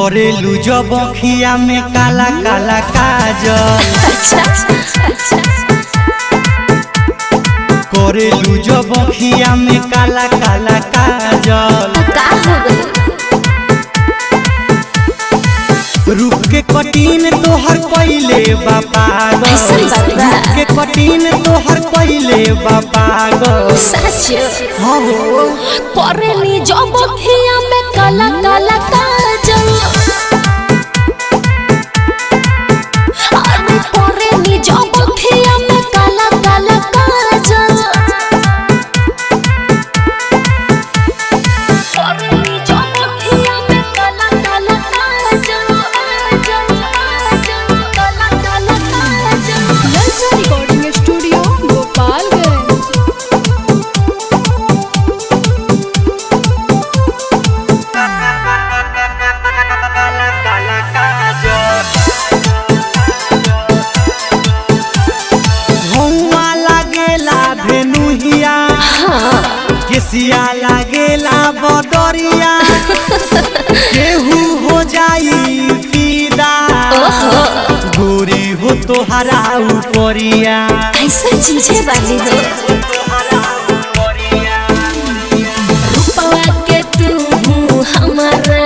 करेलू जब अखिया में काला काला काजल। करेलू जब अखिया में काला काला काजल। रूप के कटीन तोहर पहले बापागल। रूप के कटीन तोहर पहले बापागल। करेली जब अखिया में काला काला काजल। करेली जब अखिया में काला काला काजल। करेली जब अखिया में काला काला काजल। काला काला काजल। ललचा रिकॉर्डिंग स्टूडियो गोपालगंज। केसिया लागेला बदरिया। केहू हो जाई फिदा। गोरी हो तोहरा उपरिया। ऐसा चीजें बाजी हो रूपवा के तू हमारा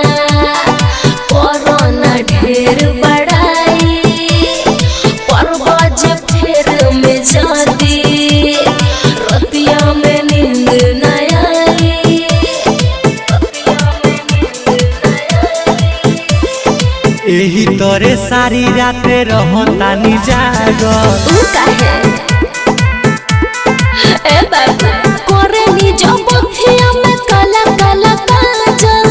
कोरोना ढेर बड़ाई। परवाज फेर में जाती रतिया में नींद न आई। एही तोरे सारी रात रहता नि जागल। ए बाबा करेली जब अखिया में काला काला काजल।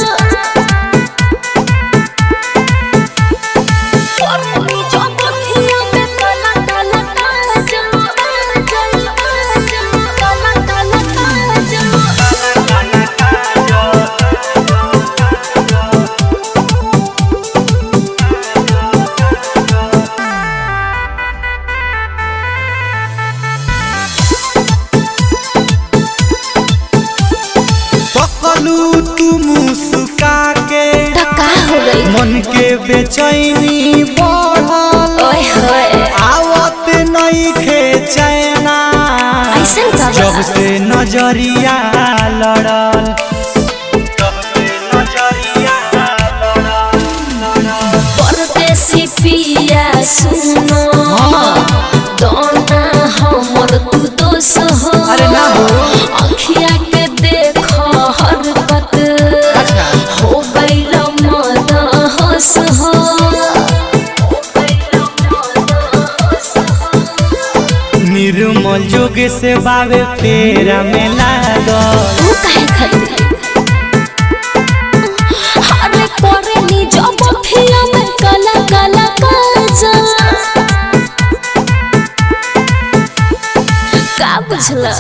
करेली जब अखिया में काला काला काजल। काला काला काजल। तू मुस्का के हो गई मन के बेचैनी बढ़ल। आवत नहीं खे चैना जब से नजरिया लड़ल। परदेसी पिया सुनो दोना हमर तू दोष हो। अरे ना हो अखिया के देखो हरकत हो गइल मद होश हो। निर्मल जोग से बावे तेरा में लागल। अरे करेली जब अखिया में काला काला काजल। का बुझला।